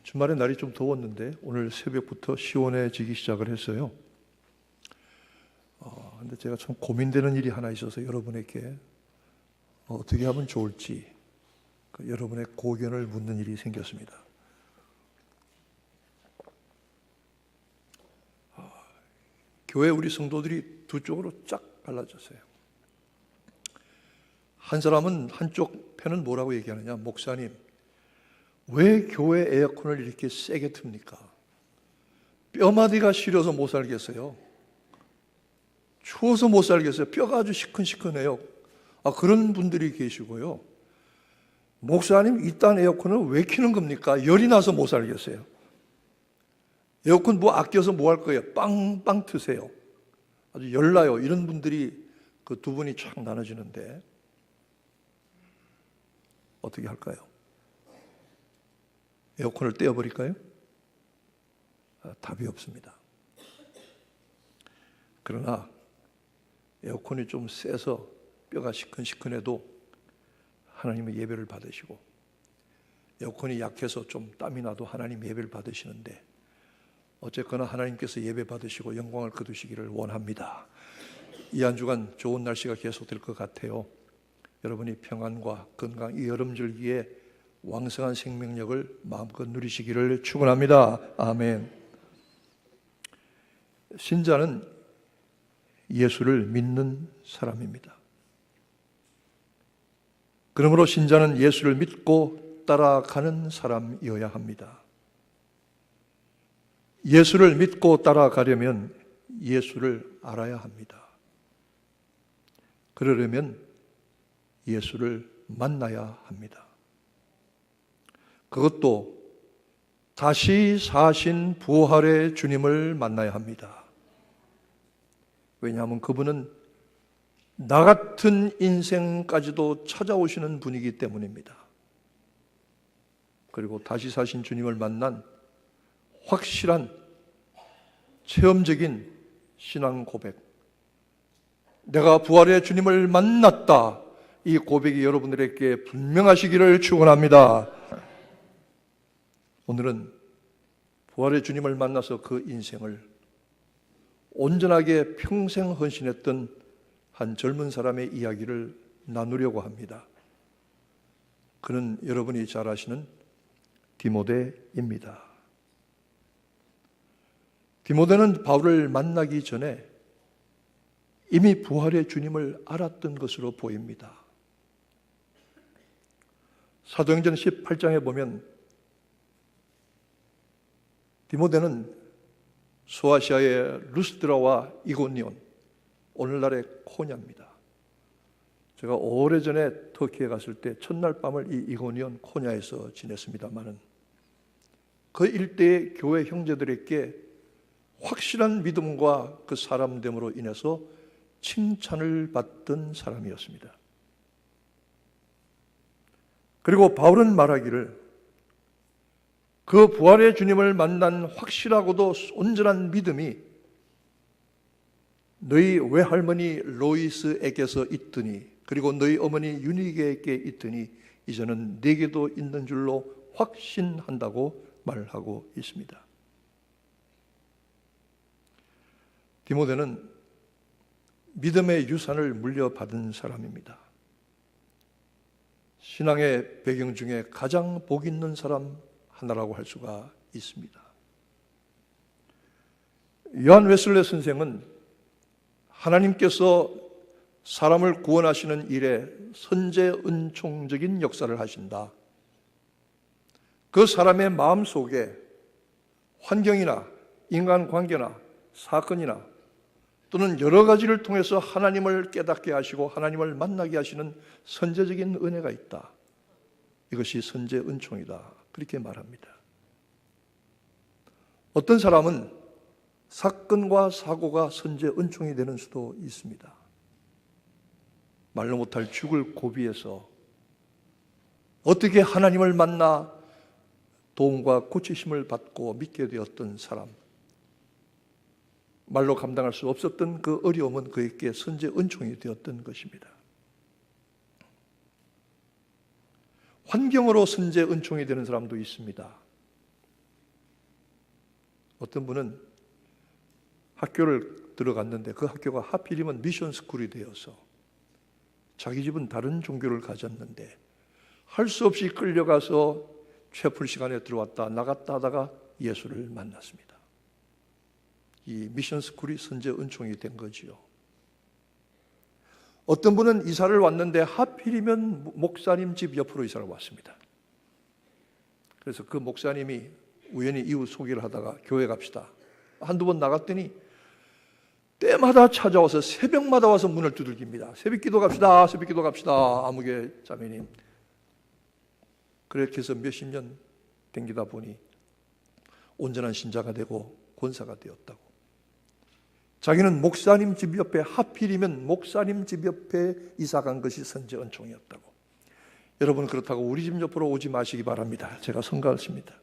주말에 날이 좀 더웠는데 오늘 새벽부터 시원해지기 시작을 했어요. 근데 제가 참 고민되는 일이 하나 있어서 여러분에게 어떻게 하면 좋을지 여러분의 고견을 묻는 일이 생겼습니다. 교회 우리 성도들이 두 쪽으로 쫙 갈라졌어요. 한 사람은 한쪽 편은 뭐라고 얘기하느냐? 목사님, 왜 교회 에어컨을 이렇게 세게 틉니까? 뼈마디가 시려서 못 살겠어요. 추워서 못 살겠어요. 뼈가 아주 시큰시큰해요. 그런 분들이 계시고요. 목사님, 이딴 에어컨을 왜 켜는 겁니까? 열이 나서 못 살겠어요. 에어컨 뭐 아껴서 뭐 할 거예요? 빵빵 트세요. 아주 열나요. 이런 분들이 그 두 분이 쫙 나눠지는데 어떻게 할까요? 에어컨을 떼어버릴까요? 답이 없습니다. 그러나 에어컨이 좀 세서 뼈가 시큰시큰해도 하나님의 예배를 받으시고, 에어컨이 약해서 좀 땀이 나도 하나님 예배를 받으시는데, 어쨌거나 하나님께서 예배 받으시고 영광을 거두시기를 원합니다. 이 한 주간 좋은 날씨가 계속될 것 같아요. 여러분이 평안과 건강, 이 여름절기에 왕성한 생명력을 마음껏 누리시기를 축원합니다. 아멘. 신자는 예수를 믿는 사람입니다. 그러므로 신자는 예수를 믿고 따라가는 사람이어야 합니다. 예수를 믿고 따라가려면 예수를 알아야 합니다. 그러려면 예수를 만나야 합니다. 그것도 다시 사신 부활의 주님을 만나야 합니다. 왜냐하면 그분은 나 같은 인생까지도 찾아오시는 분이기 때문입니다. 그리고 다시 사신 주님을 만난 확실한 체험적인 신앙 고백, 내가 부활의 주님을 만났다, 이 고백이 여러분들에게 분명하시기를 축원합니다. 오늘은 부활의 주님을 만나서 그 인생을 온전하게 평생 헌신했던 한 젊은 사람의 이야기를 나누려고 합니다. 그는 여러분이 잘 아시는 디모데입니다. 디모데는 바울을 만나기 전에 이미 부활의 주님을 알았던 것으로 보입니다. 사도행전 18장에 보면 디모데는 소아시아의 루스드라와 이고니온, 오늘날의 코냐입니다. 제가 오래전에 터키에 갔을 때 첫날 밤을 이 이고니온 코냐에서 지냈습니다만은 그 일대의 교회 형제들에게 확실한 믿음과 그 사람됨으로 인해서 칭찬을 받던 사람이었습니다. 그리고 바울은 말하기를 그 부활의 주님을 만난 확실하고도 온전한 믿음이 너희 외할머니 로이스에게서 있더니, 그리고 너희 어머니 유니게에게 있더니 이제는 내게도 있는 줄로 확신한다고 말하고 있습니다. 디모데는 믿음의 유산을 물려받은 사람입니다. 신앙의 배경 중에 가장 복 있는 사람 하나라고 할 수가 있습니다. 요한 웨슬레 선생은 하나님께서 사람을 구원하시는 일에 선제 은총적인 역사를 하신다. 그 사람의 마음 속에 환경이나 인간관계나 사건이나 또는 여러 가지를 통해서 하나님을 깨닫게 하시고 하나님을 만나게 하시는 선제적인 은혜가 있다. 이것이 선제 은총이다. 그렇게 말합니다. 어떤 사람은 사건과 사고가 선제 은총이 되는 수도 있습니다. 말로 못할 죽을 고비에서 어떻게 하나님을 만나 도움과 고치심을 받고 믿게 되었던 사람, 말로 감당할 수 없었던 그 어려움은 그에게 선제 은총이 되었던 것입니다. 환경으로 선제 은총이 되는 사람도 있습니다. 어떤 분은 학교를 들어갔는데 그 학교가 하필이면 미션 스쿨이 되어서 자기 집은 다른 종교를 가졌는데 할 수 없이 끌려가서 채플 시간에 들어왔다 나갔다 하다가 예수를 만났습니다. 이 미션 스쿨이 선제 은총이 된 거지요. 어떤 분은 이사를 왔는데 하필이면 목사님 집 옆으로 이사를 왔습니다. 그래서 그 목사님이 우연히 이웃 소개를 하다가 교회 갑시다. 한두 번 나갔더니 때마다 찾아와서 새벽마다 와서 문을 두들깁니다. 새벽기도 갑시다. 새벽기도 갑시다. 아무개 자매님. 그렇게 해서 몇십 년 댕기다 보니 온전한 신자가 되고 권사가 되었다고. 자기는 목사님 집 옆에 하필이면 목사님 집 옆에 이사 간 것이 선제 은총이었다고. 여러분 그렇다고 우리 집 옆으로 오지 마시기 바랍니다. 제가 선가했습니다.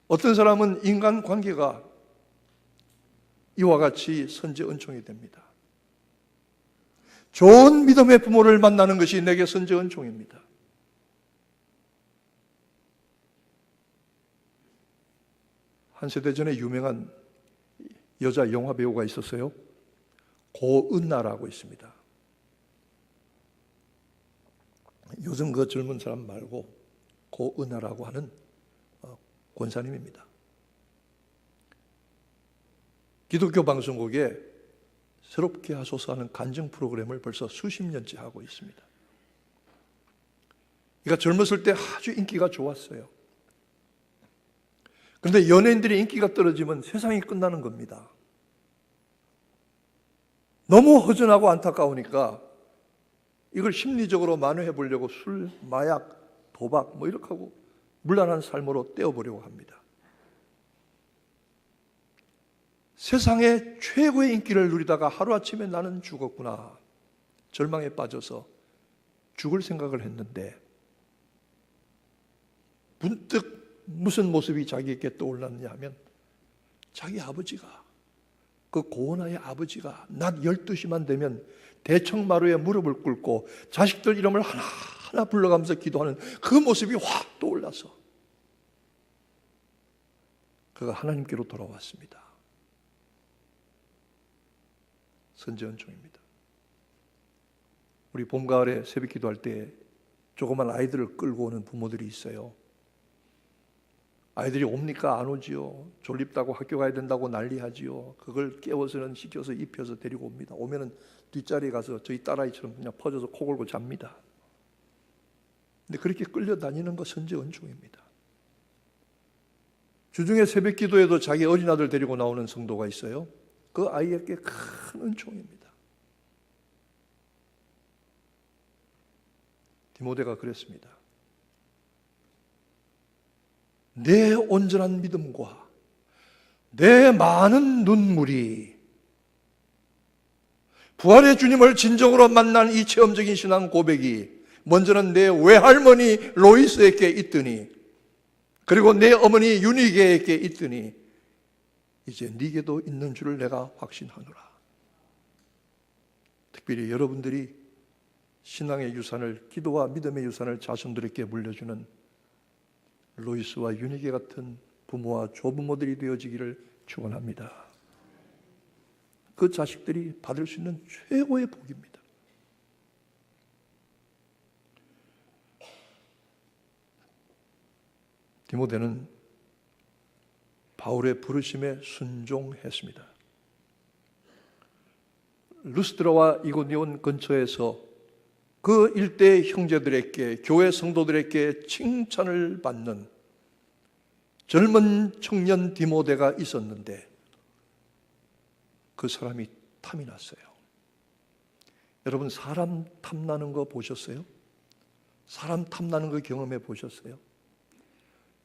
어떤 사람은 인간관계가 이와 같이 선제 은총이 됩니다. 좋은 믿음의 부모를 만나는 것이 내게 선제 은총입니다. 한 세대 전에 유명한 여자 영화 배우가 있었어요. 고은나라고 있습니다. 요즘 그 젊은 사람 말고 고은나라고 하는 권사님입니다. 기독교 방송국에 새롭게 하소서 하는 간증 프로그램을 벌써 수십 년째 하고 있습니다. 그러니까 젊었을 때 아주 인기가 좋았어요. 그런데 연예인들이 인기가 떨어지면 세상이 끝나는 겁니다. 너무 허전하고 안타까우니까 이걸 심리적으로 만회해 보려고 술, 마약, 도박 뭐 이렇게 하고 물란한 삶으로 떼어보려고 합니다. 세상에 최고의 인기를 누리다가 하루아침에 나는 죽었구나. 절망에 빠져서 죽을 생각을 했는데 문득 무슨 모습이 자기에게 떠올랐냐 하면 자기 아버지가 그 고은아의 아버지가 낮 12시만 되면 대청마루에 무릎을 꿇고 자식들 이름을 하나하나 불러가면서 기도하는 그 모습이 확 떠올라서 그가 하나님께로 돌아왔습니다. 선제 은총입니다. 우리 봄, 가을에 새벽 기도할 때 조그만 아이들을 끌고 오는 부모들이 있어요. 아이들이 옵니까? 안 오지요. 졸립다고 학교 가야 된다고 난리하지요. 그걸 깨워서는 씻겨서 입혀서 데리고 옵니다. 오면은 뒷자리에 가서 저희 딸아이처럼 그냥 퍼져서 코 골고 잡니다. 근데 그렇게 끌려다니는 거 선제 은총입니다. 주중에 새벽 기도에도 자기 어린아들 데리고 나오는 성도가 있어요. 그 아이에게 큰 은총입니다. 디모데가 그랬습니다. 내 온전한 믿음과 내 많은 눈물이 부활의 주님을 진정으로 만난 이 체험적인 신앙 고백이 먼저는 내 외할머니 로이스에게 있더니 그리고 내 어머니 유니게에게 있더니 이제 네게도 있는 줄을 내가 확신하노라. 특별히 여러분들이 신앙의 유산을, 기도와 믿음의 유산을 자손들에게 물려주는 로이스와 유니게 같은 부모와 조부모들이 되어지기를 축원합니다. 그 자식들이 받을 수 있는 최고의 복입니다. 디모데는 바울의 부르심에 순종했습니다. 루스드라와 이고니온 근처에서 그 일대의 형제들에게, 교회 성도들에게 칭찬을 받는 젊은 청년 디모데가 있었는데 그 사람이 탐이 났어요. 여러분 사람 탐나는 거 보셨어요? 사람 탐나는 거 경험해 보셨어요?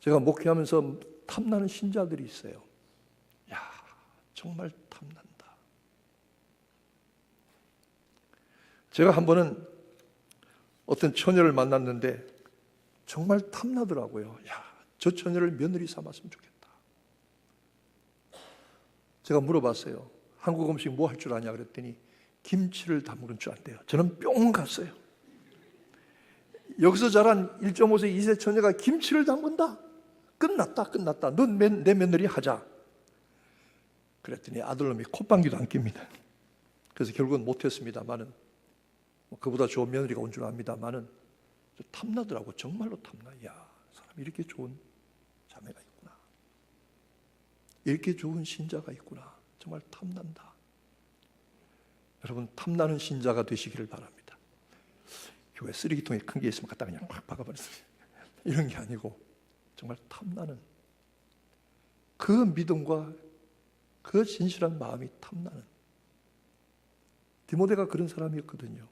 제가 목회하면서 탐나는 신자들이 있어요. 야, 정말 탐난다. 제가 한 번은 어떤 처녀를 만났는데 정말 탐나더라고요. 야, 저 처녀를 며느리 삼았으면 좋겠다. 제가 물어봤어요. 한국 음식 뭐 할 줄 아냐 그랬더니 김치를 담그는 줄 안대요. 저는 뿅 갔어요. 여기서 자란 1.5세 2세 처녀가 김치를 담근다? 끝났다. 너 내 며느리 하자. 그랬더니 아들놈이 콧방귀도 안 낍니다. 그래서 결국은 못했습니다만은, 그보다 좋은 며느리가 온 줄 압니다만은 탐나더라고. 정말로 탐나. 야, 사람이 이렇게 좋은 자매가 있구나. 이렇게 좋은 신자가 있구나. 정말 탐난다. 여러분, 탐나는 신자가 되시기를 바랍니다. 교회 쓰레기통에 큰 게 있으면 갖다 그냥 팍 박아버렸어요. 이런 게 아니고 정말 탐나는, 그 믿음과 그 진실한 마음이 탐나는, 디모데가 그런 사람이었거든요.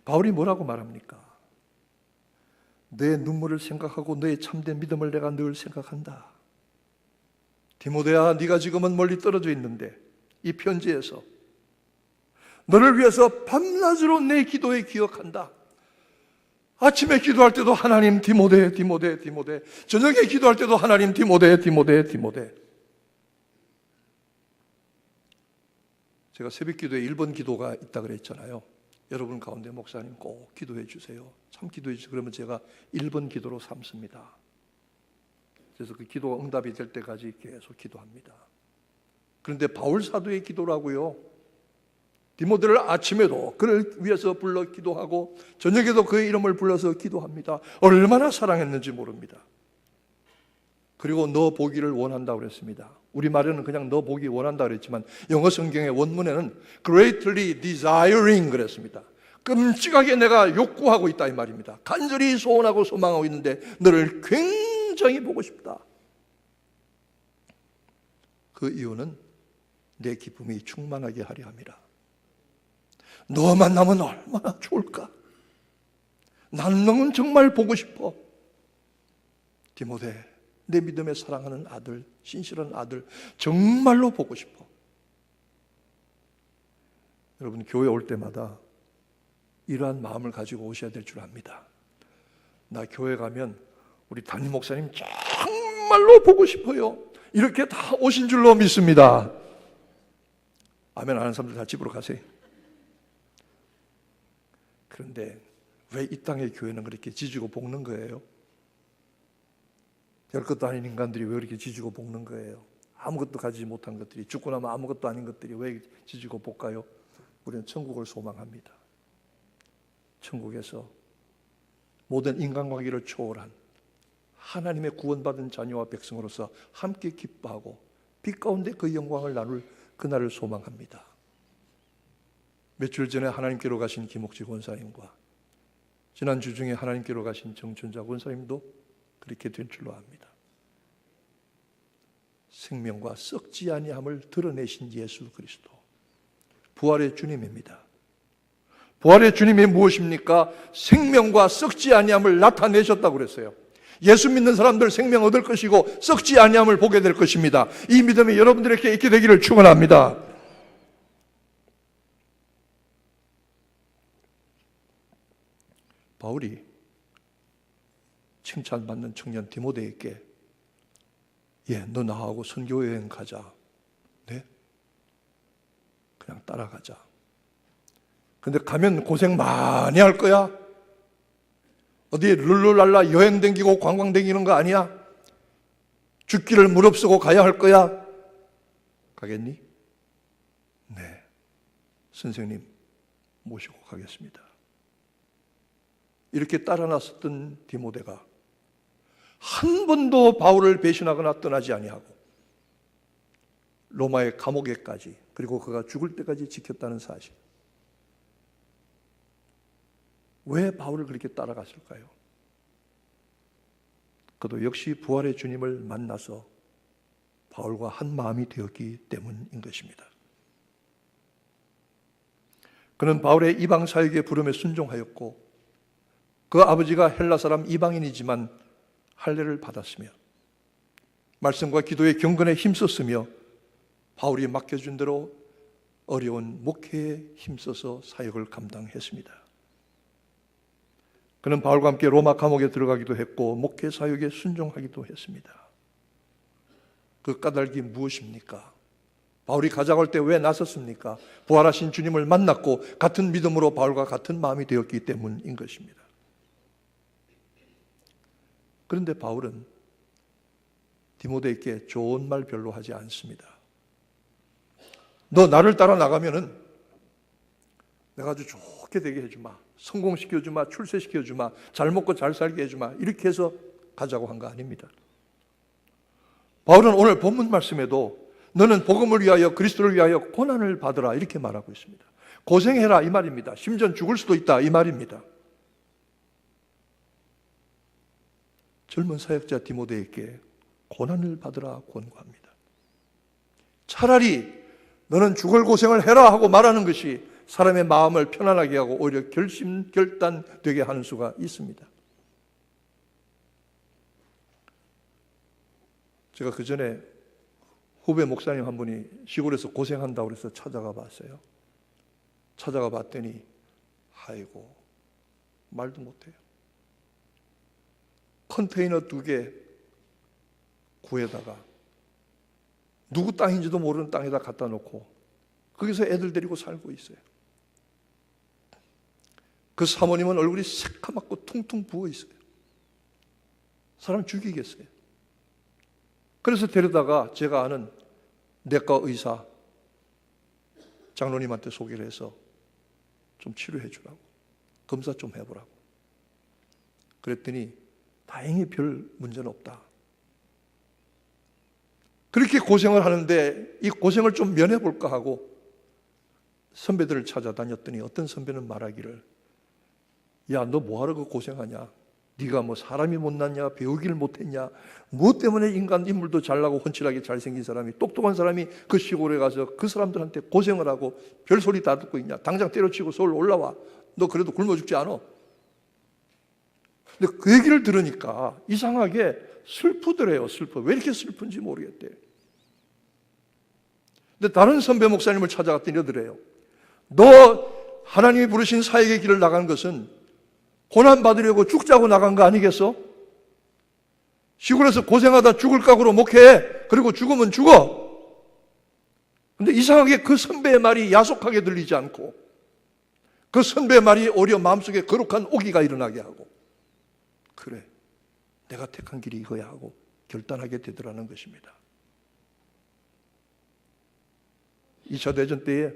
바울이 뭐라고 말합니까? 내 눈물을 생각하고 너의 참된 믿음을 내가 늘 생각한다. 디모데야, 네가 지금은 멀리 떨어져 있는데 이 편지에서 너를 위해서 밤낮으로 내 기도에 기억한다. 아침에 기도할 때도 하나님 디모데. 저녁에 기도할 때도 하나님 디모데. 제가 새벽 기도에 1번 기도가 있다 그랬잖아요. 여러분 가운데 목사님 꼭 기도해 주세요. 참 기도해 주세요. 그러면 제가 1번 기도로 삼습니다. 그래서 그 기도가 응답이 될 때까지 계속 기도합니다. 그런데 바울 사도의 기도라고요. 디모데를 아침에도 그를 위해서 불러 기도하고 저녁에도 그의 이름을 불러서 기도합니다. 얼마나 사랑했는지 모릅니다. 그리고 너 보기를 원한다고 그랬습니다. 우리말에는 그냥 너 보기 원한다 그랬지만 영어 성경의 원문에는 greatly desiring 그랬습니다. 끔찍하게 내가 욕구하고 있다 이 말입니다. 간절히 소원하고 소망하고 있는데 너를 굉장히 보고 싶다. 그 이유는 내 기쁨이 충만하게 하려 함이라. 너 만나면 얼마나 좋을까? 나는 너는 정말 보고 싶어. 디모데, 내 믿음에 사랑하는 아들, 신실한 아들 정말로 보고 싶어. 여러분, 교회 올 때마다 이러한 마음을 가지고 오셔야 될 줄 압니다. 나 교회 가면 우리 담임 목사님 정말로 보고 싶어요. 이렇게 다 오신 줄로 믿습니다. 아멘 하는 사람들 다 집으로 가세요. 그런데 왜 이 땅의 교회는 그렇게 지지고 볶는 거예요? 별 것도 아닌 인간들이 왜 그렇게 지지고 볶는 거예요? 아무것도 가지지 못한 것들이, 죽고 나면 아무것도 아닌 것들이 왜 지지고 볶아요? 우리는 천국을 소망합니다. 천국에서 모든 인간관계를 초월한 하나님의 구원받은 자녀와 백성으로서 함께 기뻐하고 빛 가운데 그 영광을 나눌 그날을 소망합니다. 며칠 전에 하나님께로 가신 김옥지 권사님과 지난주 중에 하나님께로 가신 정춘자 권사님도 그렇게 된 줄로 압니다. 생명과 썩지 아니함을 드러내신 예수 그리스도, 부활의 주님입니다. 부활의 주님이 무엇입니까? 생명과 썩지 아니함을 나타내셨다고 그랬어요. 예수 믿는 사람들 생명 얻을 것이고 썩지 아니함을 보게 될 것입니다. 이 믿음이 여러분들에게 있게 되기를 축원합니다. 바울이 칭찬받는 청년 디모데에게 너 나하고 선교여행 가자. 네? 그냥 따라가자. 근데 가면 고생 많이 할 거야. 어디 룰루랄라 여행 댕기고 관광 댕기는 거 아니야? 죽기를 무릅쓰고 가야 할 거야. 가겠니? 네. 선생님 모시고 가겠습니다. 이렇게 따라 나섰던 디모데가 한 번도 바울을 배신하거나 떠나지 아니하고 로마의 감옥에까지, 그리고 그가 죽을 때까지 지켰다는 사실. 왜 바울을 그렇게 따라갔을까요? 그도 역시 부활의 주님을 만나서 바울과 한 마음이 되었기 때문인 것입니다. 그는 바울의 이방 사역의 부름에 순종하였고 그 아버지가 헬라 사람 이방인이지만 할례를 받았으며 말씀과 기도의 경건에 힘썼으며 바울이 맡겨준 대로 어려운 목회에 힘써서 사역을 감당했습니다. 그는 바울과 함께 로마 감옥에 들어가기도 했고 목회 사역에 순종하기도 했습니다. 그 까닭이 무엇입니까? 바울이 가자고 할 때 왜 나섰습니까? 부활하신 주님을 만났고 같은 믿음으로 바울과 같은 마음이 되었기 때문인 것입니다. 그런데 바울은 디모데에게 좋은 말 별로 하지 않습니다. 너 나를 따라 나가면은 내가 아주 좋게 되게 해주마, 성공시켜주마, 출세시켜주마, 잘 먹고 잘 살게 해주마, 이렇게 해서 가자고 한 거 아닙니다. 바울은 오늘 본문 말씀에도 너는 복음을 위하여 그리스도를 위하여 고난을 받으라 이렇게 말하고 있습니다. 고생해라 이 말입니다. 심지어 죽을 수도 있다 이 말입니다. 젊은 사역자 디모데에게 고난을 받으라 권고합니다. 차라리 너는 죽을 고생을 해라 하고 말하는 것이 사람의 마음을 편안하게 하고 오히려 결단되게 하는 수가 있습니다. 제가 그 전에 후배 목사님 한 분이 시골에서 고생한다고 해서 찾아가 봤어요. 찾아가 봤더니 아이고 말도 못해요. 컨테이너 2개 구에다가 누구 땅인지도 모르는 땅에다 갖다 놓고 거기서 애들 데리고 살고 있어요. 그 사모님은 얼굴이 새카맣고 퉁퉁 부어 있어요. 사람 죽이겠어요. 그래서 데려다가 제가 아는 내과 의사 장로님한테 소개를 해서 좀 치료해 주라고, 검사 좀 해보라고. 그랬더니 다행히 별 문제는 없다. 그렇게 고생을 하는데 이 고생을 좀 면해볼까 하고 선배들을 찾아다녔더니 어떤 선배는 말하기를, 야, 너 뭐하러 그 고생하냐? 네가 뭐 사람이 못났냐? 배우기를 못했냐? 무엇 때문에 인물도 잘나고 훤칠하게 잘생긴 사람이, 똑똑한 사람이 그 시골에 가서 그 사람들한테 고생을 하고 별소리 다 듣고 있냐? 당장 때려치고 서울 올라와. 너 그래도 굶어 죽지 않아. 근데 그 얘기를 들으니까 이상하게 슬프더래요. 슬퍼. 왜 이렇게 슬픈지 모르겠대. 근데 다른 선배 목사님을 찾아갔더니 이러더래요. 너 하나님이 부르신 사역의 길을 나간 것은 고난받으려고 죽자고 나간 거 아니겠어? 시골에서 고생하다 죽을 각오로 목회해. 그리고 죽으면 죽어. 근데 이상하게 그 선배의 말이 야속하게 들리지 않고 그 선배의 말이 오히려 마음속에 거룩한 오기가 일어나게 하고, 그래, 내가 택한 길이 이거야 하고 결단하게 되더라는 것입니다. 2차 대전 때에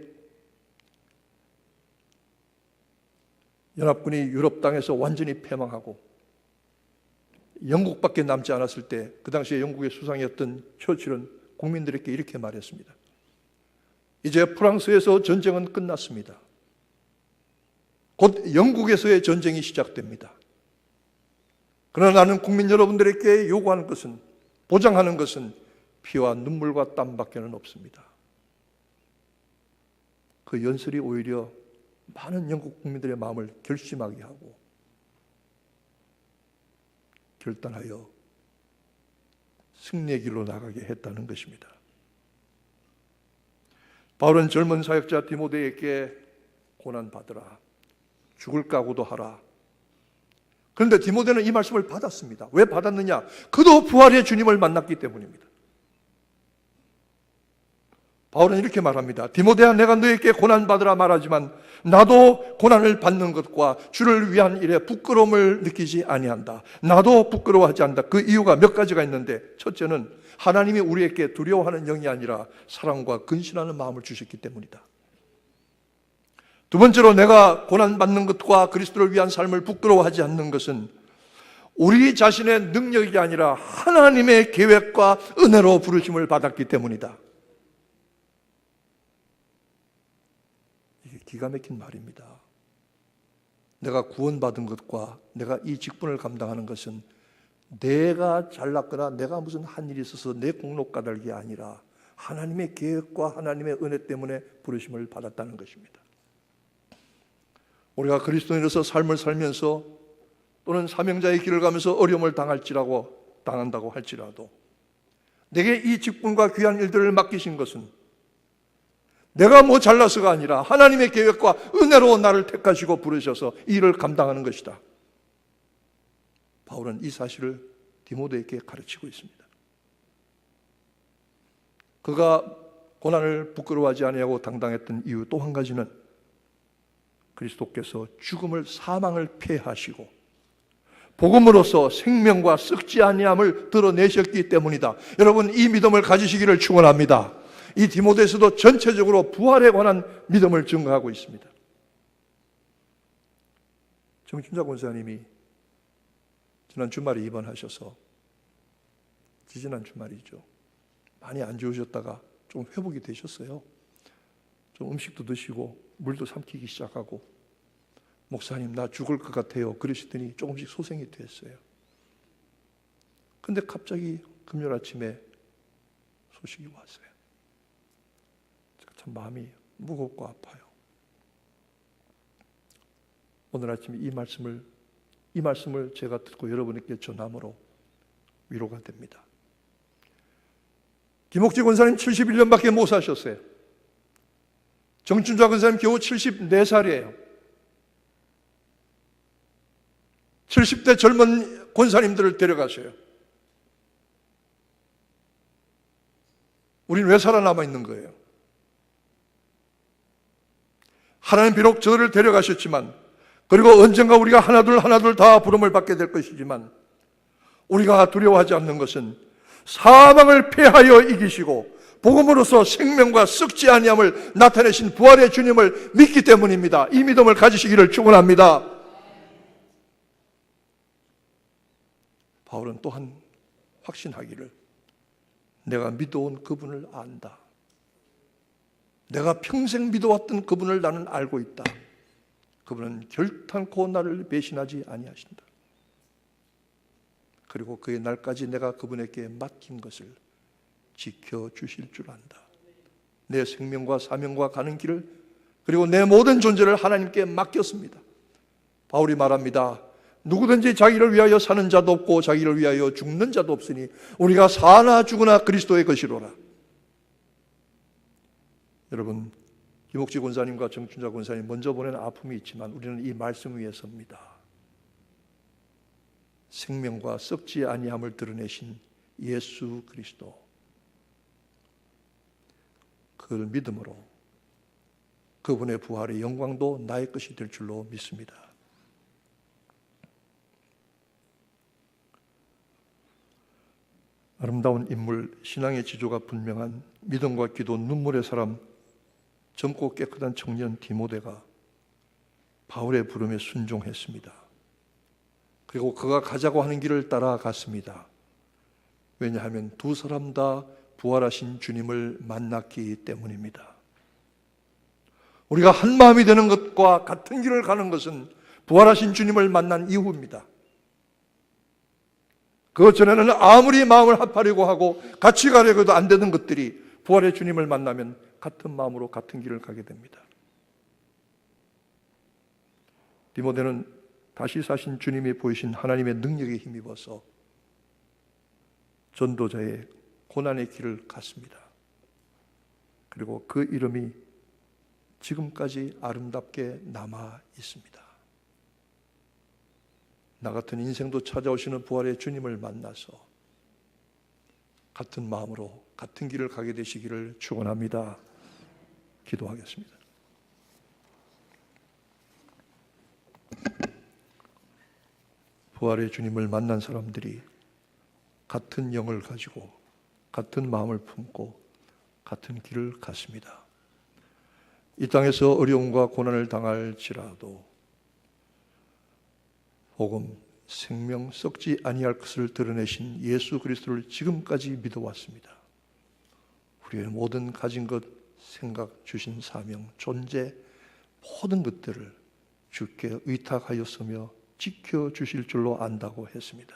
연합군이 유럽 땅에서 완전히 패망하고 영국밖에 남지 않았을 때 그 당시에 영국의 수상이었던 처칠은 국민들에게 이렇게 말했습니다. 이제 프랑스에서 전쟁은 끝났습니다. 곧 영국에서의 전쟁이 시작됩니다. 그러나 나는 국민 여러분들에게 요구하는 것은, 보장하는 것은 피와 눈물과 땀밖에는 없습니다. 그 연설이 오히려 많은 영국 국민들의 마음을 결심하게 하고 결단하여 승리의 길로 나가게 했다는 것입니다. 바울은 젊은 사역자 디모데에게 고난받으라, 죽을 각오도 하라. 그런데 디모데는 이 말씀을 받았습니다. 왜 받았느냐? 그도 부활의 주님을 만났기 때문입니다. 바울은 이렇게 말합니다. 디모데야, 내가 너에게 고난받으라 말하지만 나도 고난을 받는 것과 주를 위한 일에 부끄러움을 느끼지 아니한다. 나도 부끄러워하지 않는다. 그 이유가 몇 가지가 있는데, 첫째는 하나님이 우리에게 두려워하는 영이 아니라 사랑과 근신하는 마음을 주셨기 때문이다. 두 번째로, 내가 고난받는 것과 그리스도를 위한 삶을 부끄러워하지 않는 것은 우리 자신의 능력이 아니라 하나님의 계획과 은혜로 부르심을 받았기 때문이다. 이게 기가 막힌 말입니다. 내가 구원받은 것과 내가 이 직분을 감당하는 것은 내가 잘났거나 내가 무슨 한 일이 있어서 내 공로 까닭이 아니라 하나님의 계획과 하나님의 은혜 때문에 부르심을 받았다는 것입니다. 우리가 그리스도인으로서 삶을 살면서 또는 사명자의 길을 가면서 어려움을 당한다고 할지라도 내게 이 직분과 귀한 일들을 맡기신 것은 내가 뭐 잘나서가 아니라 하나님의 계획과 은혜로 나를 택하시고 부르셔서 이 일을 감당하는 것이다. 바울은 이 사실을 디모데에게 가르치고 있습니다. 그가 고난을 부끄러워하지 아니하고 당당했던 이유 또 한 가지는 그리스도께서 죽음을, 사망을 패하시고 복음으로써 생명과 썩지 아니함을 드러내셨기 때문이다. 여러분, 이 믿음을 가지시기를 축원합니다. 이 디모데서도 전체적으로 부활에 관한 믿음을 증거하고 있습니다. 정춘자 권사님이 지난 주말에 입원하셔서, 지지난 주말이죠, 많이 안 좋으셨다가 좀 회복이 되셨어요. 좀 음식도 드시고 물도 삼키기 시작하고, 목사님 나 죽을 것 같아요 그러시더니 조금씩 소생이 됐어요. 근데 갑자기 금요일 아침에 소식이 왔어요. 참 마음이 무겁고 아파요. 오늘 아침에 이 말씀을 제가 듣고 여러분에게 전함으로 위로가 됩니다. 김옥지 권사님 71년밖에 못 사셨어요. 정춘자 권사님 겨우 74살이에요. 70대 젊은 권사님들을 데려가셔요. 우리는 왜 살아남아 있는 거예요? 하나님 비록 저를 데려가셨지만, 그리고 언젠가 우리가 하나둘 다 부름을 받게 될 것이지만, 우리가 두려워하지 않는 것은 사망을 패하여 이기시고 복음으로써 생명과 썩지 아니함을 나타내신 부활의 주님을 믿기 때문입니다. 이 믿음을 가지시기를 축원합니다. 바울은 또한 확신하기를, 내가 믿어온 그분을 안다. 내가 평생 믿어왔던 그분을 나는 알고 있다. 그분은 결탄코 나를 배신하지 아니하신다. 그리고 그의 날까지 내가 그분에게 맡긴 것을 지켜주실 줄 안다. 내 생명과 사명과 가는 길을, 그리고 내 모든 존재를 하나님께 맡겼습니다. 바울이 말합니다. 누구든지 자기를 위하여 사는 자도 없고 자기를 위하여 죽는 자도 없으니 우리가 사나 죽으나 그리스도의 것이로라. 여러분, 김옥지 권사님과 정춘자 권사님 먼저 보낸 아픔이 있지만 우리는 이 말씀 위에 섭니다. 생명과 썩지 아니함을 드러내신 예수 그리스도, 그를 믿음으로 그분의 부활의 영광도 나의 것이 될 줄로 믿습니다. 아름다운 인물, 신앙의 지조가 분명한 믿음과 기도, 눈물의 사람, 젊고 깨끗한 청년 디모데가 바울의 부름에 순종했습니다. 그리고 그가 가자고 하는 길을 따라갔습니다. 왜냐하면 두 사람 다 부활하신 주님을 만났기 때문입니다. 우리가 한 마음이 되는 것과 같은 길을 가는 것은 부활하신 주님을 만난 이후입니다. 그 전에는 아무리 마음을 합하려고 하고 같이 가려고 해도 안 되는 것들이 부활의 주님을 만나면 같은 마음으로 같은 길을 가게 됩니다. 디모데는 다시 사신 주님이 보이신 하나님의 능력에 힘입어서 전도자의 고난의 길을 갔습니다. 그리고 그 이름이 지금까지 아름답게 남아 있습니다. 나 같은 인생도 찾아오시는 부활의 주님을 만나서 같은 마음으로 같은 길을 가게 되시기를 축원합니다. 기도하겠습니다. 부활의 주님을 만난 사람들이 같은 영을 가지고 같은 마음을 품고 같은 길을 갔습니다. 이 땅에서 어려움과 고난을 당할지라도 복음, 생명, 썩지 아니할 것을 드러내신 예수 그리스도를 지금까지 믿어왔습니다. 우리의 모든 가진 것, 생각, 주신 사명, 존재, 모든 것들을 주께 의탁하였으며 지켜주실 줄로 안다고 했습니다.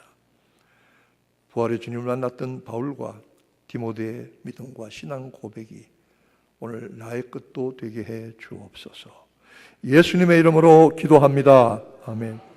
부활의 주님을 만났던 바울과 디모데의 믿음과 신앙 고백이 오늘 나의 것도 되게 해 주옵소서. 예수님의 이름으로 기도합니다. 아멘.